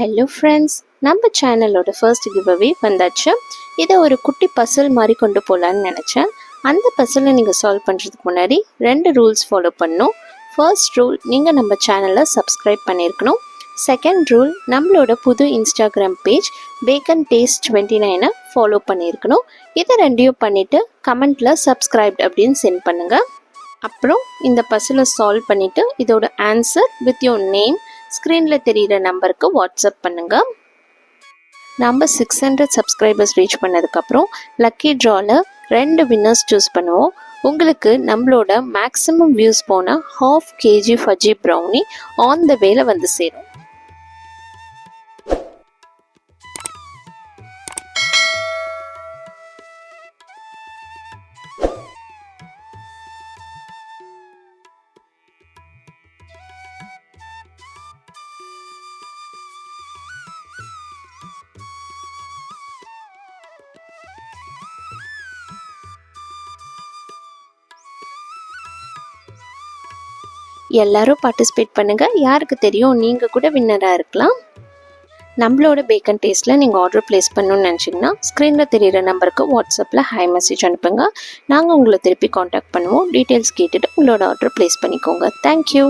Hello friends, நம்ம சேனலோட first giveaway வந்தாச்சு. இதை ஒரு குட்டி பசில் மாதிரி கொண்டு போகலான்னு நினச்சேன். அந்த பசிலை நீங்கள் சால்வ் பண்ணுறதுக்கு முன்னாடி 2 ரூல்ஸ் ஃபாலோ பண்ணணும். ஃபர்ஸ்ட் ரூல், நீங்கள் நம்ம சேனலை சப்ஸ்கிரைப் பண்ணியிருக்கணும். செகண்ட் ரூல், நம்மளோட புது Instagram page bacon taste 29 follow பண்ணியிருக்கணும். இதை ரெண்டையும் பண்ணிவிட்டு கமெண்ட்டில் சப்ஸ்கிரைப்ட் அப்படின்னு சென்ட் பண்ணுங்கள். அப்புறம் இந்த பசிலை சால்வ் பண்ணிவிட்டு இதோட ஆன்சர் வித் யோர் நேம் ஸ்க்ரீனில் தெரிகிற நம்பருக்கு வாட்ஸ்அப் பண்ணுங்கள். நம்ம 600 சப்ஸ்கிரைபர்ஸ் ரீச் பண்ணதுக்கப்புறம் லக்கி ட்ராவில் 2 வின்னர்ஸ் சூஸ் பண்ணுவோம். உங்களுக்கு நம்மளோட மேக்ஸிமம் வியூஸ் போன 1/2 kg ஃபஜ்ஜி ப்ரௌனி ஆன் த வேல வந்து சேரும். எல்லாரும் பார்ட்டிசிபேட் பண்ணுங்கள். யாருக்கு தெரியும், நீங்கள் கூட வின்னராக இருக்கலாம். நம்மளோட பேக்கன் டேஸ்ட்டில் நீங்கள் ஆர்டர் ப்ளேஸ் பண்ணணும்னு நினச்சிங்கன்னா ஸ்க்ரீனில் தெரிகிற நம்பருக்கு வாட்ஸ்அப்பில் ஹை மெசேஜ் அனுப்புங்க. நாங்கள் உங்களை திருப்பி காண்டாக்ட் பண்ணுவோம். டீட்டெயில்ஸ் கேட்டுட்டு உங்களோட ஆர்டர் ப்ளேஸ் பண்ணிக்கோங்க. தேங்க்யூ.